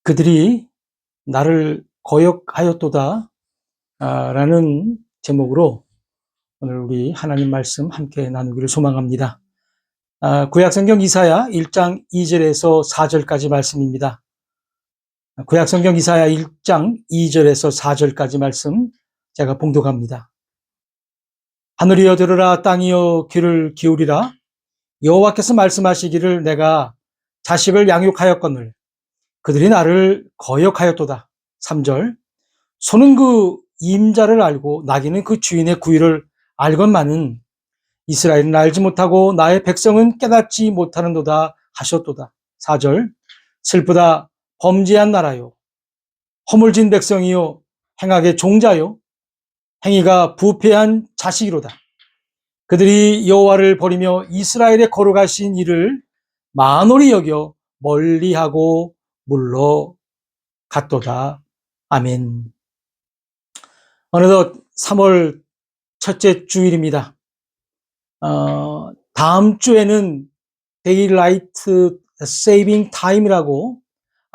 그들이 나를 거역하였도다 라는 제목으로 오늘 우리 하나님 말씀 함께 나누기를 소망합니다. 구약성경 이사야 1장 2절에서 4절까지 말씀입니다. 구약성경 이사야 1장 2절에서 4절까지 말씀 제가 봉독합니다. 하늘이여 들으라, 땅이여 귀를 기울이라. 여호와께서 말씀하시기를 내가 자식을 양육하였거늘 그들이 나를 거역하였도다. 3절 소는 그 임자를 알고 나귀는 그 주인의 구유를 알건만은 이스라엘은 알지 못하고 나의 백성은 깨닫지 못하는도다 하셨도다. 4절 슬프다 범죄한 나라요 허물진 백성이요 행악의 종자요 행위가 부패한 자식이로다. 그들이 여호와를 버리며 이스라엘에 걸어가신 일을 만홀히 여겨 멀리하고 물러갔도다. 아멘. 어느덧 3월 첫째 주일입니다. 다음 주에는 데일라이트 세이빙 타임이라고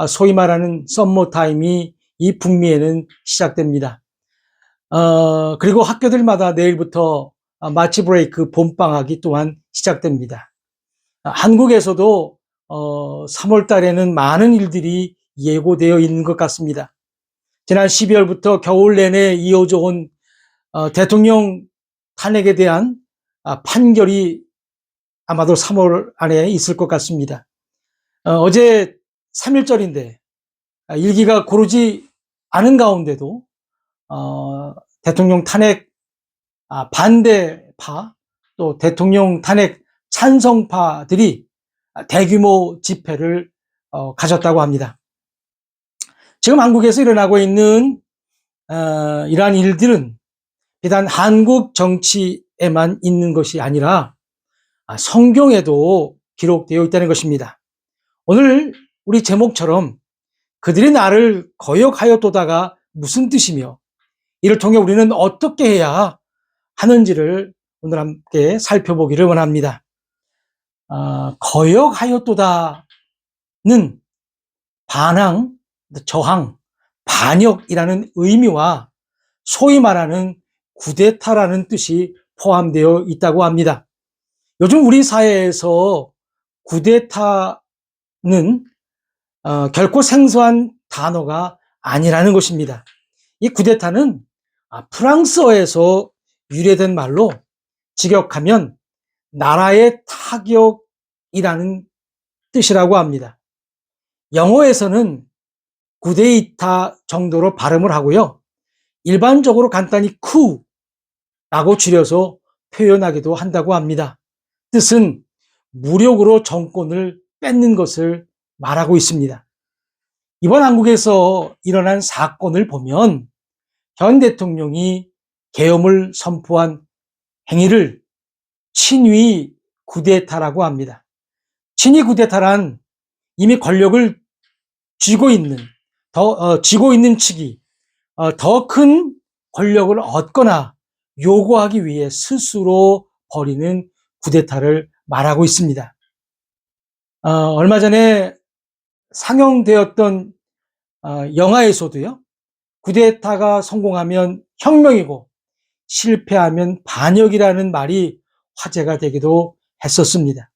소위 말하는 썸머 타임이 이 북미에는 시작됩니다. 그리고 학교들마다 내일부터 마치 브레이크 봄방학이 또한 시작됩니다. 한국에서도 3월 달에는 많은 일들이 예고되어 있는 것 같습니다. 지난 12월부터 겨울 내내 이어져 온 대통령 탄핵에 대한 판결이 아마도 3월 안에 있을 것 같습니다. 어제 3.1절인데 일기가 고르지 않은 가운데도 대통령 탄핵 반대파 또 대통령 탄핵 찬성파들이 대규모 집회를 가졌다고 합니다. 지금 한국에서 일어나고 있는 이러한 일들은 비단 한국 정치에만 있는 것이 아니라 성경에도 기록되어 있다는 것입니다. 오늘 우리 제목처럼 그들이 나를 거역하였도다가 무슨 뜻이며 이를 통해 우리는 어떻게 해야 하는지를 오늘 함께 살펴보기를 원합니다. 거역하였도다는 반항, 저항, 반역이라는 의미와 소위 말하는 쿠데타라는 뜻이 포함되어 있다고 합니다. 요즘 우리 사회에서 쿠데타는 결코 생소한 단어가 아니라는 것입니다. 이 쿠데타는 프랑스어에서 유래된 말로 직역하면 나라의 타격이라는 뜻이라고 합니다. 영어에서는 쿠데이타 정도로 발음을 하고요. 일반적으로 간단히 쿠라고 줄여서 표현하기도 한다고 합니다. 뜻은 무력으로 정권을 뺏는 것을 말하고 있습니다. 이번 한국에서 일어난 사건을 보면 현 대통령이 계엄을 선포한 행위를 친위 쿠데타라고 합니다. 친위 쿠데타란 이미 권력을 쥐고 있는 측이 더 큰 권력을 얻거나 요구하기 위해 스스로 벌이는 쿠데타를 말하고 있습니다. 얼마 전에 상영되었던 영화에서도요, 쿠데타가 성공하면 혁명이고 실패하면 반역이라는 말이 화제가 되기도 했었습니다.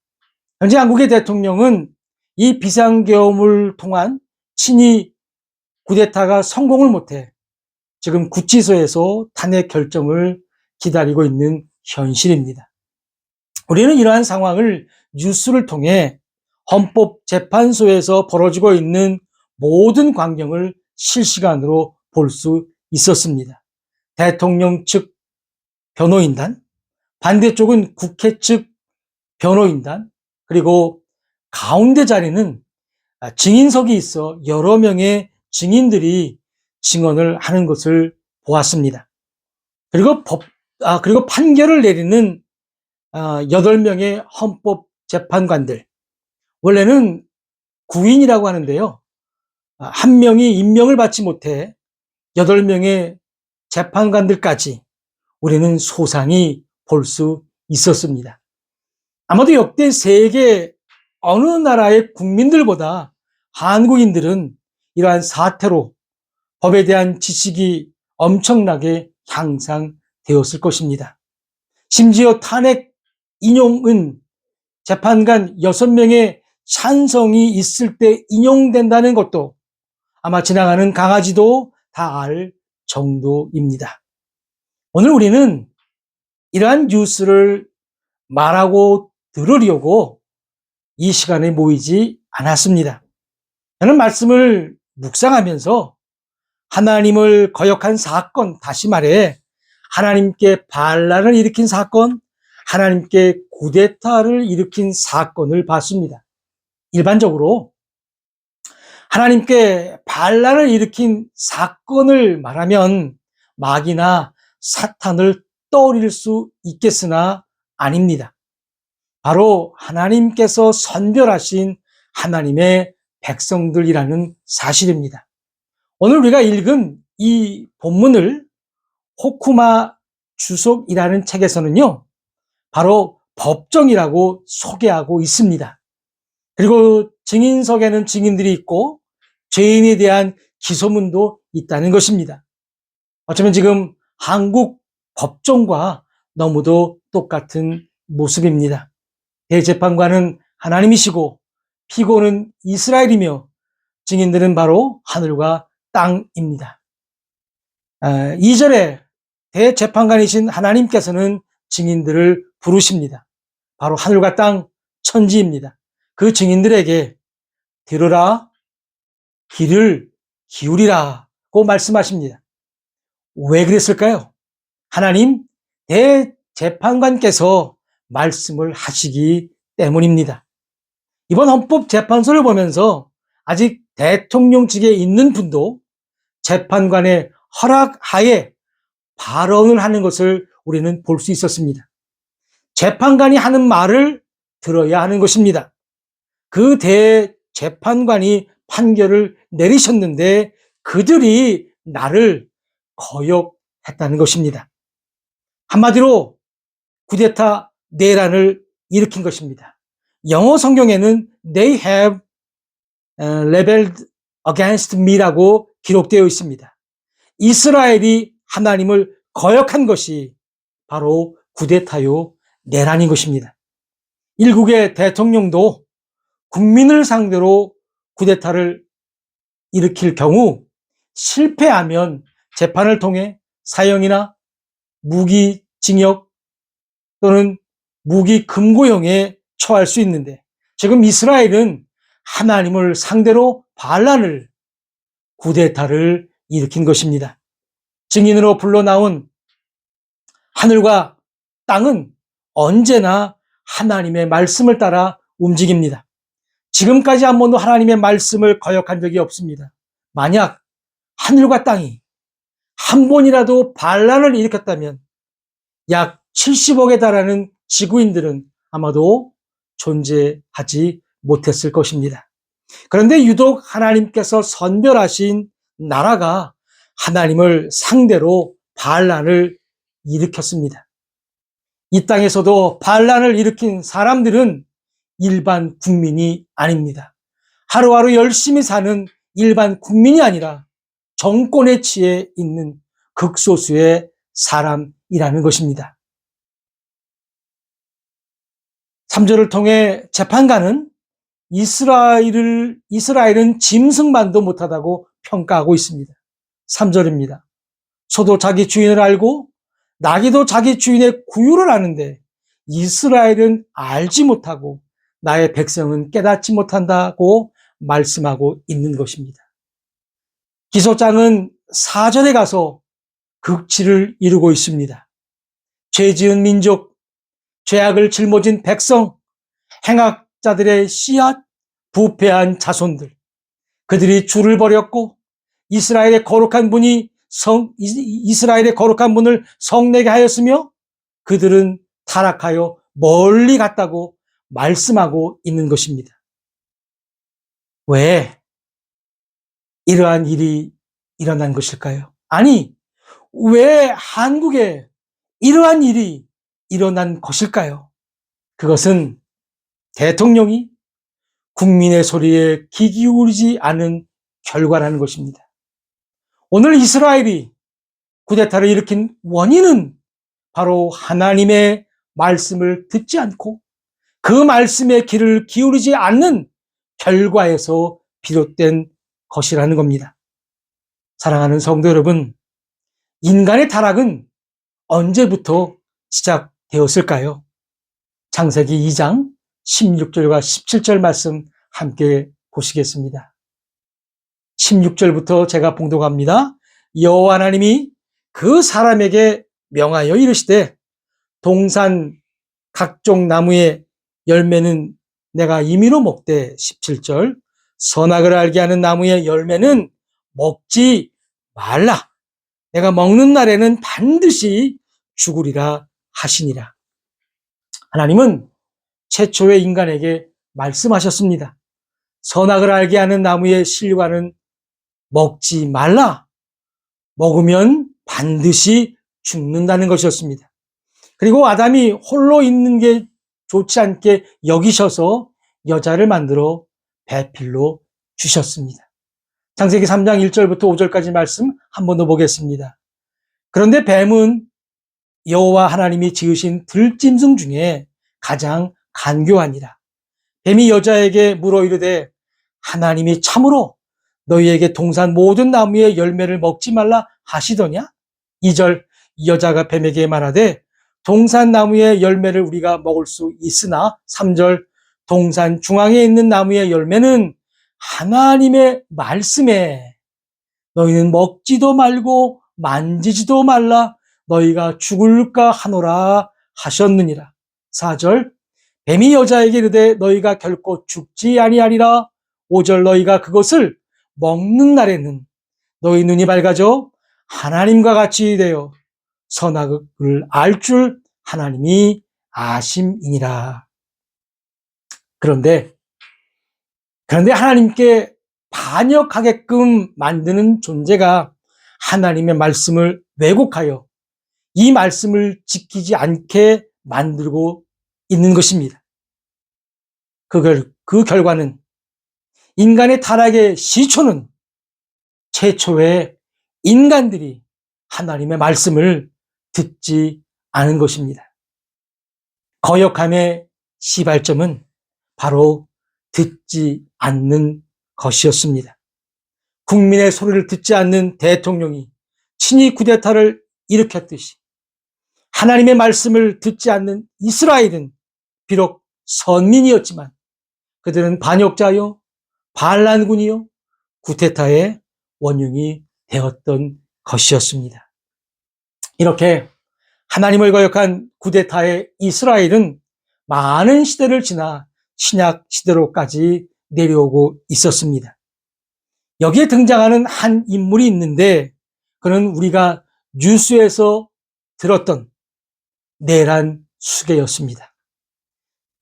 현재 한국의 대통령은 이 비상계엄을 통한 친위 쿠데타가 성공을 못해 지금 구치소에서 탄핵 결정을 기다리고 있는 현실입니다. 우리는 이러한 상황을 뉴스를 통해 헌법재판소에서 벌어지고 있는 모든 광경을 실시간으로 볼 수 있었습니다. 대통령 측 변호인단, 반대쪽은 국회 측 변호인단, 그리고 가운데 자리는 증인석이 있어 여러 명의 증인들이 증언을 하는 것을 보았습니다. 그리고 판결을 내리는 8명의 헌법재판관들. 원래는 9인이라고 하는데요. 한 명이 임명을 받지 못해 8명의 재판관들까지 우리는 소상히 볼 수 있었습니다. 아마도 역대 세계 어느 나라의 국민들보다 한국인들은 이러한 사태로 법에 대한 지식이 엄청나게 향상되었을 것입니다. 심지어 탄핵 인용은 재판관 6명의 찬성이 있을 때 인용된다는 것도 아마 지나가는 강아지도 다 알 정도입니다. 오늘 우리는 이러한 뉴스를 말하고 들으려고 이 시간에 모이지 않았습니다. 저는 말씀을 묵상하면서 하나님을 거역한 사건, 다시 말해 하나님께 반란을 일으킨 사건, 하나님께 쿠데타를 일으킨 사건을 봤습니다. 일반적으로 하나님께 반란을 일으킨 사건을 말하면 마귀나 사탄을 떠올릴 수 있겠으나 아닙니다. 바로 하나님께서 선별하신 하나님의 백성들이라는 사실입니다. 오늘 우리가 읽은 이 본문을 호쿠마 주석이라는 책에서는요, 바로 법정이라고 소개하고 있습니다. 그리고 증인석에는 증인들이 있고 죄인에 대한 기소문도 있다는 것입니다. 어쩌면 지금 한국 법정과 너무도 똑같은 모습입니다. 대재판관은 하나님이시고 피고는 이스라엘이며 증인들은 바로 하늘과 땅입니다. 2절에 대재판관이신 하나님께서는 증인들을 부르십니다. 바로 하늘과 땅 천지입니다. 그 증인들에게 들으라, 귀를 기울이라고 말씀하십니다. 왜 그랬을까요? 하나님 대재판관께서 말씀을 하시기 때문입니다. 이번 헌법재판소를 보면서 아직 대통령직에 있는 분도 재판관의 허락하에 발언을 하는 것을 우리는 볼 수 있었습니다. 재판관이 하는 말을 들어야 하는 것입니다. 그 대재판관이 판결을 내리셨는데 그들이 나를 거역했다는 것입니다. 한마디로 쿠데타 내란을 일으킨 것입니다. 영어 성경에는 they have rebelled against me라고 기록되어 있습니다. 이스라엘이 하나님을 거역한 것이 바로 쿠데타요 내란인 것입니다. 일국의 대통령도 국민을 상대로 쿠데타를 일으킬 경우 실패하면 재판을 통해 사형이나 무기징역 또는 무기금고형에 처할 수 있는데 지금 이스라엘은 하나님을 상대로 반란을 쿠데타를 일으킨 것입니다. 증인으로 불러나온 하늘과 땅은 언제나 하나님의 말씀을 따라 움직입니다. 지금까지 한 번도 하나님의 말씀을 거역한 적이 없습니다. 만약 하늘과 땅이 한 번이라도 반란을 일으켰다면 약 70억에 달하는 지구인들은 아마도 존재하지 못했을 것입니다. 그런데 유독 하나님께서 선별하신 나라가 하나님을 상대로 반란을 일으켰습니다. 이 땅에서도 반란을 일으킨 사람들은 일반 국민이 아닙니다. 하루하루 열심히 사는 일반 국민이 아니라 정권에 취해 있는 극소수의 사람이라는 것입니다. 3절을 통해 재판관은 이스라엘은 짐승만도 못하다고 평가하고 있습니다. 3절입니다. 소도 자기 주인을 알고 나귀도 자기 주인의 구유를 아는데 이스라엘은 알지 못하고 나의 백성은 깨닫지 못한다고 말씀하고 있는 것입니다. 기소장은 4절에 가서 극치를 이루고 있습니다. 죄 지은 민족, 죄악을 짊어진 백성, 행악자들의 씨앗, 부패한 자손들, 그들이 주를 버렸고 이스라엘의 거룩한 분을 성내게 하였으며 그들은 타락하여 멀리 갔다고 말씀하고 있는 것입니다. 왜 이러한 일이 일어난 것일까요? 아니, 왜 한국에 이러한 일이 일어난 것일까요? 그것은 대통령이 국민의 소리에 귀 기울이지 않은 결과라는 것입니다. 오늘 이스라엘이 쿠데타를 일으킨 원인은 바로 하나님의 말씀을 듣지 않고 그 말씀에 귀를 기울이지 않는 결과에서 비롯된 것이라는 겁니다. 사랑하는 성도 여러분, 인간의 타락은 언제부터 시작되었을까요? 창세기 2장 16절과 17절 말씀 함께 보시겠습니다. 16절부터 제가 봉독합니다. 여호와 하나님이 그 사람에게 명하여 이르시되 동산 각종 나무의 열매는 내가 임의로 먹되 17절 선악을 알게 하는 나무의 열매는 먹지 말라. 내가 먹는 날에는 반드시 죽으리라 하시니라. 하나님은 최초의 인간에게 말씀하셨습니다. 선악을 알게 하는 나무의 실과는 먹지 말라. 먹으면 반드시 죽는다는 것이었습니다. 그리고 아담이 홀로 있는 게 좋지 않게 여기셔서 여자를 만들어 배필로 주셨습니다. 창세기 3장 1절부터 5절까지 말씀 한 번 더 보겠습니다. 그런데 뱀은 여호와 하나님이 지으신 들짐승 중에 가장 간교하니라. 뱀이 여자에게 물어 이르되 하나님이 참으로 너희에게 동산 모든 나무의 열매를 먹지 말라 하시더냐? 2절 여자가 뱀에게 말하되 동산 나무의 열매를 우리가 먹을 수 있으나 3절 동산 중앙에 있는 나무의 열매는 하나님의 말씀에 너희는 먹지도 말고 만지지도 말라 너희가 죽을까 하노라 하셨느니라. 4절 뱀이 여자에게 이르되 너희가 결코 죽지 아니하리라. 5절 너희가 그것을 먹는 날에는 너희 눈이 밝아져 하나님과 같이 되어 선악을 알 줄 하나님이 아심이니라. 그런데 하나님께 반역하게끔 만드는 존재가 하나님의 말씀을 왜곡하여 이 말씀을 지키지 않게 만들고 있는 것입니다. 그 결과는 인간의 타락의 시초는 최초의 인간들이 하나님의 말씀을 듣지 않은 것입니다. 거역함의 시발점은 바로 듣지 않는 것이었습니다. 국민의 소리를 듣지 않는 대통령이 친히 쿠데타를 일으켰듯이 하나님의 말씀을 듣지 않는 이스라엘은 비록 선민이었지만 그들은 반역자요, 반란군이요, 쿠데타의 원흉이 되었던 것이었습니다. 이렇게 하나님을 거역한 쿠데타의 이스라엘은 많은 시대를 지나 신약 시대로까지 내려오고 있었습니다. 여기에 등장하는 한 인물이 있는데 그는 우리가 뉴스에서 들었던 내란 수계였습니다.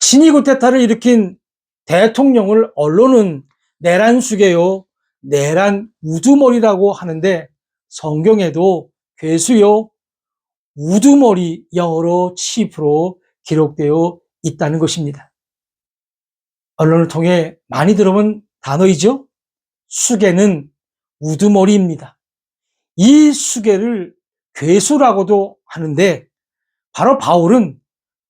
친히 쿠데타를 일으킨 대통령을 언론은 내란 수계요, 내란 우두머리라고 하는데 성경에도 괴수요, 우두머리 영어로 치프로 기록되어 있다는 것입니다. 언론을 통해 많이 들어본 단어이죠. 수계는 우두머리입니다. 이 수계를 괴수라고도 하는데 바로 바울은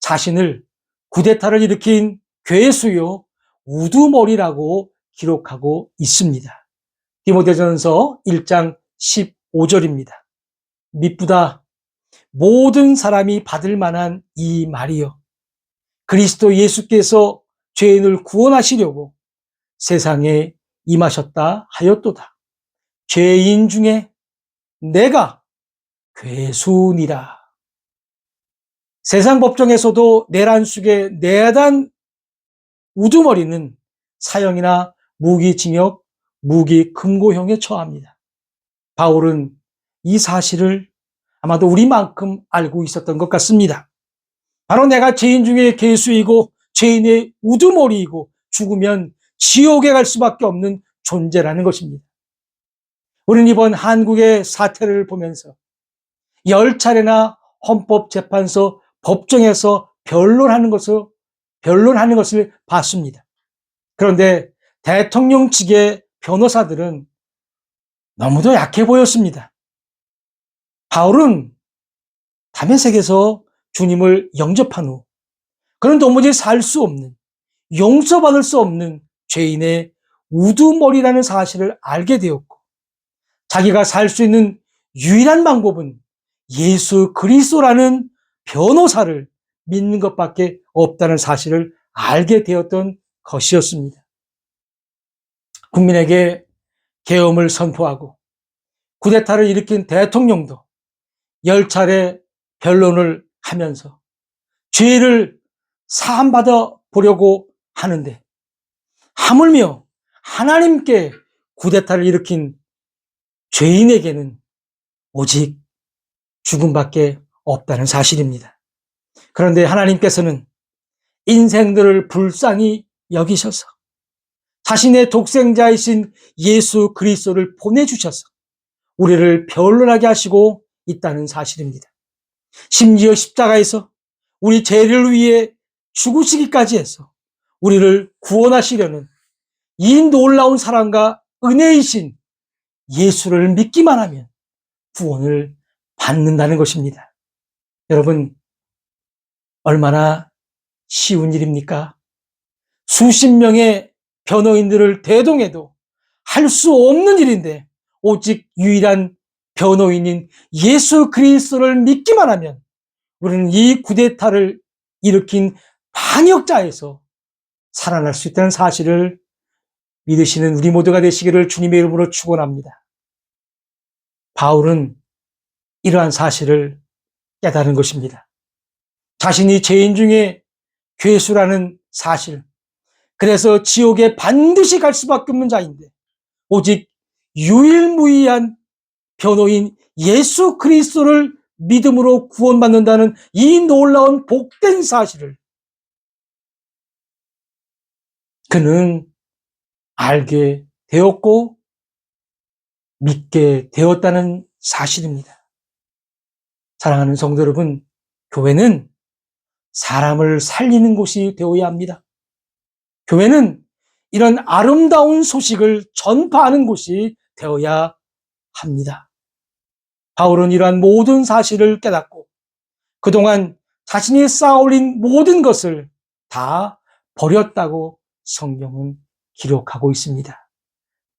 자신을 쿠데타를 일으킨 괴수요 우두머리라고 기록하고 있습니다. 디모데전서 1장 15절입니다. 미쁘다 모든 사람이 받을 만한 이 말이요 그리스도 예수께서 죄인을 구원하시려고 세상에 임하셨다 하였도다. 죄인 중에 내가 괴수니라. 세상 법정에서도 내란 숙의 내단 우두머리는 사형이나 무기징역, 무기금고형에 처합니다. 바울은 이 사실을 아마도 우리만큼 알고 있었던 것 같습니다. 바로 내가 죄인 중에 괴수이고 죄인의 우두머리이고 죽으면 지옥에 갈 수밖에 없는 존재라는 것입니다. 우리는 이번 한국의 사태를 보면서 10차례나 헌법재판소 법정에서 변론하는 것을 봤습니다. 그런데 대통령 측의 변호사들은 너무도 약해 보였습니다. 바울은 다메섹에서 주님을 영접한 후 그는 도무지 살 수 없는, 용서받을 수 없는 죄인의 우두머리라는 사실을 알게 되었고, 자기가 살 수 있는 유일한 방법은 예수 그리스도라는 변호사를 믿는 것밖에 없다는 사실을 알게 되었던 것이었습니다. 국민에게 계엄을 선포하고 쿠데타를 일으킨 대통령도 10차례 변론을 하면서 죄를 사함받아 보려고 하는데, 하물며 하나님께 쿠데타를 일으킨 죄인에게는 오직 죽음밖에 없다는 사실입니다. 그런데 하나님께서는 인생들을 불쌍히 여기셔서 자신의 독생자이신 예수 그리스도를 보내주셔서 우리를 변론하게 하시고 있다는 사실입니다. 심지어 십자가에서 우리 죄를 위해 죽으시기까지 해서 우리를 구원하시려는 이 놀라운 사랑과 은혜이신 예수를 믿기만 하면 구원을 받는다는 것입니다. 여러분, 얼마나 쉬운 일입니까? 수십 명의 변호인들을 대동해도 할 수 없는 일인데, 오직 유일한 변호인인 예수 그리스도를 믿기만 하면 우리는 이 쿠데타를 일으킨 반역자에서 살아날 수 있다는 사실을 믿으시는 우리 모두가 되시기를 주님의 이름으로 축원합니다. 바울은 이러한 사실을 깨달은 것입니다. 자신이 죄인 중에 괴수라는 사실, 그래서 지옥에 반드시 갈 수밖에 없는 자인데 오직 유일무이한 변호인 예수 그리스도를 믿음으로 구원받는다는 이 놀라운 복된 사실을 그는 알게 되었고 믿게 되었다는 사실입니다. 사랑하는 성도 여러분, 교회는 사람을 살리는 곳이 되어야 합니다. 교회는 이런 아름다운 소식을 전파하는 곳이 되어야 합니다. 바울은 이러한 모든 사실을 깨닫고 그동안 자신이 쌓아올린 모든 것을 다 버렸다고 성경은 기록하고 있습니다.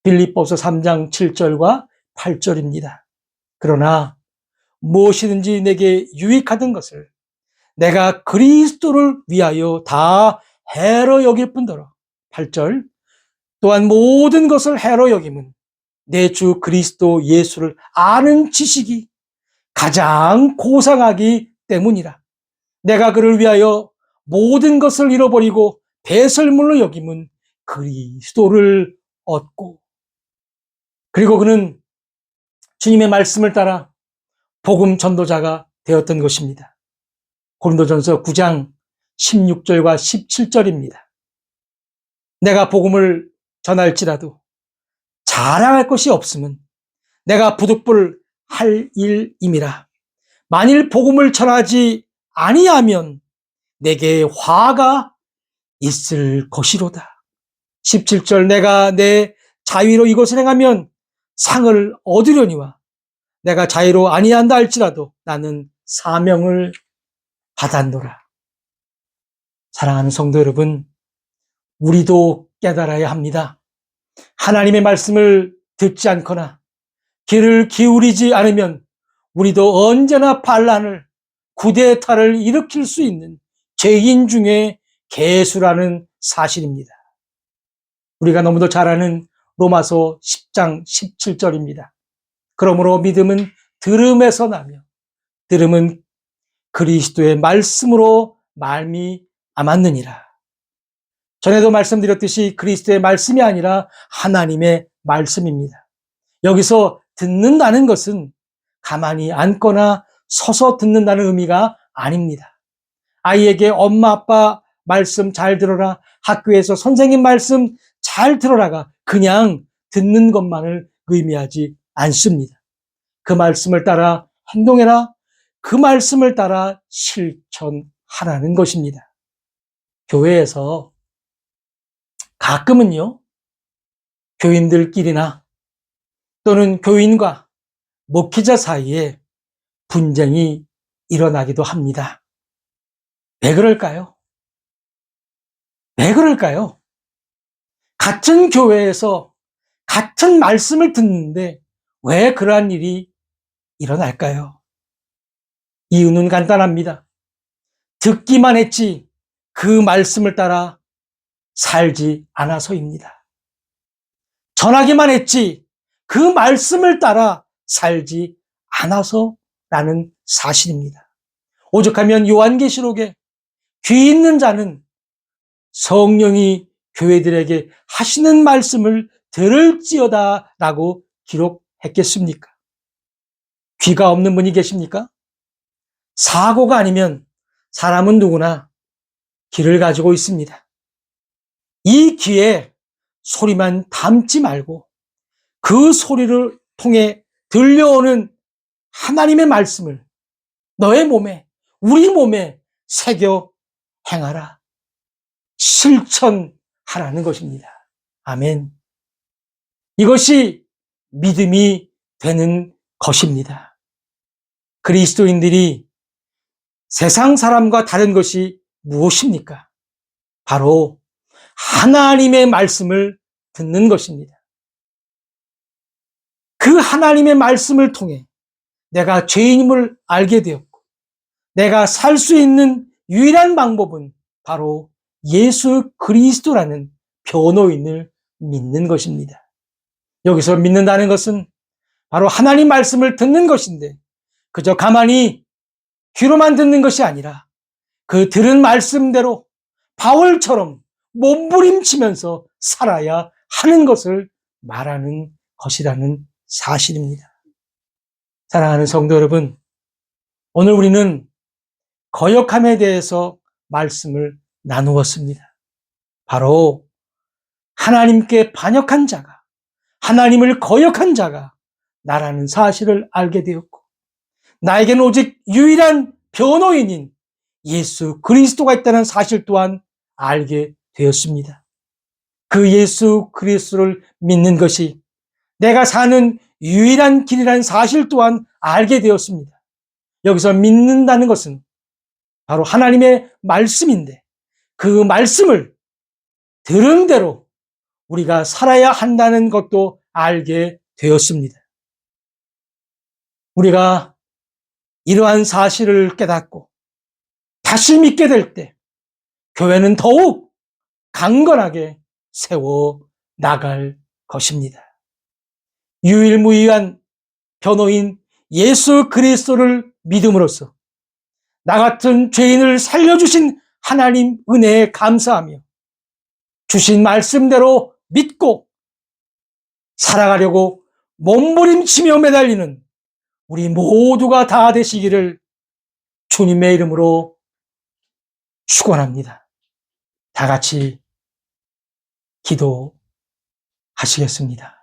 빌립보서 3장 7절과 8절입니다. 그러나 무엇이든지 내게 유익하던 것을 내가 그리스도를 위하여 다 해로 여길 뿐더러, 8절, 또한 모든 것을 해로 여김은 내 주 그리스도 예수를 아는 지식이 가장 고상하기 때문이라. 내가 그를 위하여 모든 것을 잃어버리고 배설물로 여김은 그리스도를 얻고, 그리고 그는 주님의 말씀을 따라 복음 전도자가 되었던 것입니다. 고린도전서 9장 16절과 17절입니다. 내가 복음을 전할지라도 자랑할 것이 없으면 내가 부득불 할 일임이라. 만일 복음을 전하지 아니하면 내게 화가 있을 것이로다. 17절, 내가 내 자유로 이것을 행하면 상을 얻으려니와 내가 자유로 아니한다 할지라도 나는 사명을 받았노라. 사랑하는 성도 여러분, 우리도 깨달아야 합니다. 하나님의 말씀을 듣지 않거나 귀를 기울이지 않으면 우리도 언제나 반란을, 쿠데타를 일으킬 수 있는 죄인 중에 괴수라는 사실입니다. 우리가 너무도 잘 아는 로마서 10장 17절입니다. 그러므로 믿음은 들음에서 나며 들음은 그리스도의 말씀으로 말미암았느니라. 전에도 말씀드렸듯이 그리스도의 말씀이 아니라 하나님의 말씀입니다. 여기서 듣는다는 것은 가만히 앉거나 서서 듣는다는 의미가 아닙니다. 아이에게 엄마 아빠 말씀 잘 들어라, 학교에서 선생님 말씀 잘 들어라가 그냥 듣는 것만을 의미하지 않습니다. 그 말씀을 따라 행동해라, 그 말씀을 따라 실천하라는 것입니다. 교회에서 가끔은요, 교인들끼리나 또는 교인과 목회자 사이에 분쟁이 일어나기도 합니다. 왜 그럴까요? 왜 그럴까요? 같은 교회에서 같은 말씀을 듣는데 왜 그러한 일이 일어날까요? 이유는 간단합니다. 듣기만 했지 그 말씀을 따라 살지 않아서입니다. 전하기만 했지 그 말씀을 따라 살지 않아서라는 사실입니다. 오죽하면 요한계시록에 귀 있는 자는 성령이 교회들에게 하시는 말씀을 들을지어다 라고 기록했겠습니까? 귀가 없는 분이 계십니까? 사고가 아니면 사람은 누구나 귀를 가지고 있습니다. 이 귀에 소리만 담지 말고 그 소리를 통해 들려오는 하나님의 말씀을 너의 몸에, 우리 몸에 새겨 행하라. 실천하라는 것입니다. 아멘. 이것이 믿음이 되는 것입니다. 그리스도인들이 세상 사람과 다른 것이 무엇입니까? 바로 하나님의 말씀을 듣는 것입니다. 그 하나님의 말씀을 통해 내가 죄인임을 알게 되었고 내가 살 수 있는 유일한 방법은 바로 예수 그리스도라는 변호인을 믿는 것입니다. 여기서 믿는다는 것은 바로 하나님 말씀을 듣는 것인데 그저 가만히 귀로만 듣는 것이 아니라 그 들은 말씀대로 바울처럼 몸부림치면서 살아야 하는 것을 말하는 것이라는 사실입니다. 사랑하는 성도 여러분, 오늘 우리는 거역함에 대해서 말씀을 나누었습니다. 바로 하나님께 반역한 자가, 하나님을 거역한 자가 나라는 사실을 알게 되었고 나에게는 오직 유일한 변호인인 예수 그리스도가 있다는 사실 또한 알게 되었습니다. 그 예수 그리스도를 믿는 것이 내가 사는 유일한 길이라는 사실 또한 알게 되었습니다. 여기서 믿는다는 것은 바로 하나님의 말씀인데 그 말씀을 들은 대로 우리가 살아야 한다는 것도 알게 되었습니다. 우리가 이러한 사실을 깨닫고 다시 믿게 될 때 교회는 더욱 강건하게 세워 나갈 것입니다. 유일무이한 변호인 예수 그리스도를 믿음으로써 나 같은 죄인을 살려주신 하나님 은혜에 감사하며 주신 말씀대로 믿고 살아가려고 몸부림치며 매달리는 우리 모두가 다 되시기를 주님의 이름으로 축원합니다. 다 같이 기도하시겠습니다.